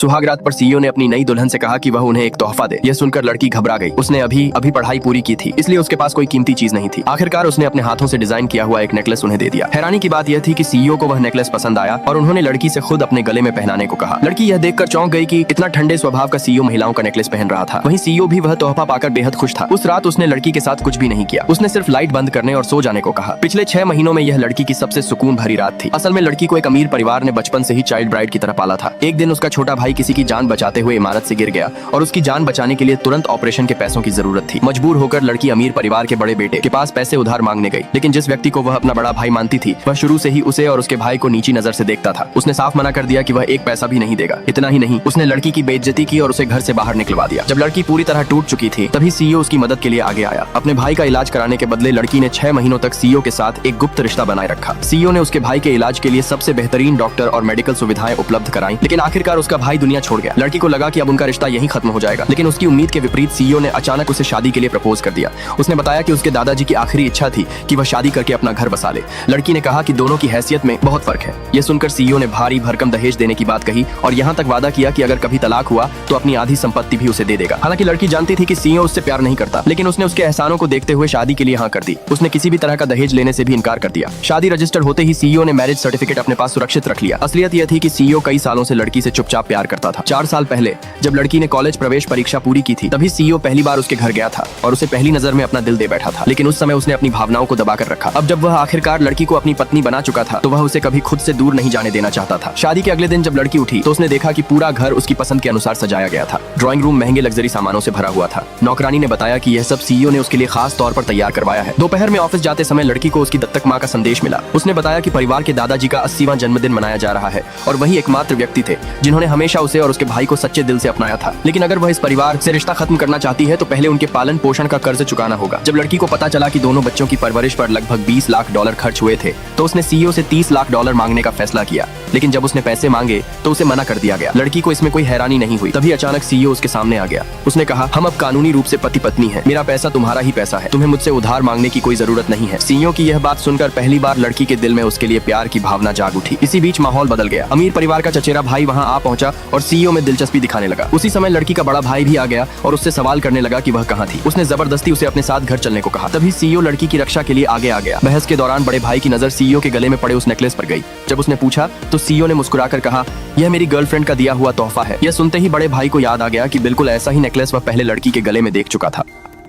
सुहाग रात पर सीईओ ने अपनी नई दुल्हन से कहा कि वह उन्हें एक तोहफा दे। यह सुनकर लड़की घबरा गई। उसने अभी पढ़ाई पूरी की थी, इसलिए उसके पास कोई कीमती चीज नहीं थी। आखिरकार उसने अपने हाथों से डिजाइन किया हुआ एक नेकलेस उन्हें दे दिया। हैरानी की बात यह थी कि सीईओ को वह नेकलेस पसंद आया और उन्होंने लड़की से खुद अपने गले में पहनाने को कहा। लड़की यह देखकर चौंक गई कि इतना ठंडे स्वभाव का सीईओ महिलाओं का नेकलेस पहन रहा था। वहीं सीईओ भी वह तोहफा पाकर बेहद खुश था। उस रात उसने लड़की के साथ कुछ भी नहीं किया। उसने सिर्फ लाइट बंद करने और सो जाने को कहा। पिछले 6 महीनों में यह लड़की की सबसे सुकून भरी रात थी। असल में लड़की को एक अमीर परिवार ने बचपन से ही चाइल्ड ब्राइड की तरह पाला था। एक दिन उसका छोटा भाई किसी की जान बचाते हुए इमारत से गिर गया और उसकी जान बचाने के लिए तुरंत ऑपरेशन के पैसों की जरूरत थी। मजबूर होकर लड़की अमीर परिवार के बड़े बेटे के पास पैसे उधार मांगने गई, लेकिन जिस व्यक्ति को वह अपना बड़ा भाई मानती थी वह शुरू से ही उसे और उसके भाई को नीची नजर से देखता था। उसने साफ मना कर दिया कि वह एक पैसा भी नहीं देगा। इतना ही नहीं, उसने लड़की की बेइज्जती की और उसे घर से बाहर निकलवा दिया। जब लड़की पूरी तरह टूट चुकी थी तभी सीईओ उसकी मदद के लिए आगे आया। अपने भाई का इलाज कराने के बदले लड़की ने 6 महीनों तक सीईओ के साथ एक गुप्त रिश्ता बनाए रखा। सीईओ ने उसके भाई के इलाज के लिए सबसे बेहतरीन डॉक्टर और मेडिकल सुविधाएं उपलब्ध कराई, लेकिन आखिरकार उसका भाई दुनिया छोड़ गया। लड़की को लगा कि अब उनका रिश्ता यहीं खत्म हो जाएगा, लेकिन उसकी उम्मीद के विपरीत सीईओ ने अचानक उसे शादी के लिए प्रपोज कर दिया। उसने बताया कि उसके दादाजी की आखिरी इच्छा थी कि वह शादी करके अपना घर बसा ले। लड़की ने कहा कि दोनों की हैसियत में बहुत फर्क है। यह सुनकर सीईओ ने भारी भरकम दहेज देने की बात कही और यहाँ तक वादा किया कि अगर कभी तलाक हुआ तो अपनी आधी संपत्ति भी उसे दे देगा। हालांकि लड़की जानती थी कि सीईओ उससे प्यार नहीं करता, लेकिन उसने उसके एहसानों को देखते हुए शादी के लिए हाँ कर दी। उसने किसी भी तरह का दहेज लेने से भी इनकार कर दिया। शादी रजिस्टर होते ही सीईओ ने मैरिज सर्टिफिकेट अपने पास सुरक्षित रख लिया। असलियत यह थी कि सीईओ कई सालों से लड़की से चुपचाप प्यार करता था। 4 साल पहले जब लड़की ने कॉलेज प्रवेश परीक्षा पूरी की थी तभी सीईओ पहली बार उसके घर गया था और उसे पहली नजर में अपना दिल दे बैठा था, लेकिन उस समय उसने अपनी भावनाओं को दबाकर रखा। अब जब वह आखिरकार लड़की को अपनी पत्नी बना चुका था तो वह उसे कभी खुद से दूर नहीं जाने देना चाहता था। शादी के अगले दिन जब लड़की उठी तो उसने देखा कि पूरा घर उसकी पसंद के अनुसार सजाया गया था। ड्राइंग रूम महंगे लग्जरी सामानों से भरा हुआ था। नौकरानी ने बताया कि यह सब सीईओ ने उसके लिए खास तौर पर तैयार करवाया है। दोपहर में ऑफिस जाते समय लड़की को उसकी दत्तक माँ का संदेश मिला। उसने बताया कि परिवार के दादाजी का 80वां जन्मदिन मनाया जा रहा है और वही एकमात्र व्यक्ति थे जिन्होंने हमेशा उसे और उसके भाई को सच्चे दिल से अपनाया था। लेकिन अगर वह इस परिवार से रिश्ता खत्म करना चाहती है तो पहले उनके पालन पोषण का कर्ज चुकाना होगा। जब लड़की को पता चला कि दोनों बच्चों की परवरिश पर लगभग $20 लाख खर्च हुए थे तो उसने सीईओ से $30 लाख मांगने का फैसला किया, लेकिन जब उसने पैसे मांगे तो उसे मना कर दिया गया। लड़की को इसमें कोई हैरानी नहीं हुई। तभी अचानक सीईओ उसके सामने आ गया। उसने कहा, हम अब कानूनी रूप से पति पत्नी हैं। मेरा पैसा तुम्हारा ही पैसा है, तुम्हें मुझसे उधार मांगने की कोई जरूरत नहीं है। सीईओ की यह बात सुनकर पहली बार लड़की के दिल में उसके लिए प्यार की भावना जाग उठी। इसी बीच माहौल बदल गया। अमीर परिवार का चचेरा भाई वहाँ आ पहुंचा और सीईओ में दिलचस्पी दिखाने लगा। उसी समय लड़की का बड़ा भाई भी आ गया और उससे सवाल करने लगा कि वह कहाँ थी। उसने जबरदस्ती उसे अपने साथ घर चलने को कहा। तभी सीईओ लड़की की रक्षा के लिए आगे आ गया। बहस के दौरान बड़े भाई की नजर सीईओ के गले में पड़े उस नेकलेस पर गई। जब उसने पूछा तो सीईओ ने मुस्कुराकर कहा, यह मेरी गर्लफ्रेंड का दिया हुआ तोहफा है। यह सुनते ही बड़े भाई को याद आ गया कि बिल्कुल ऐसा ही नेकलेस वह पहले लड़की के गले में देख चुका था।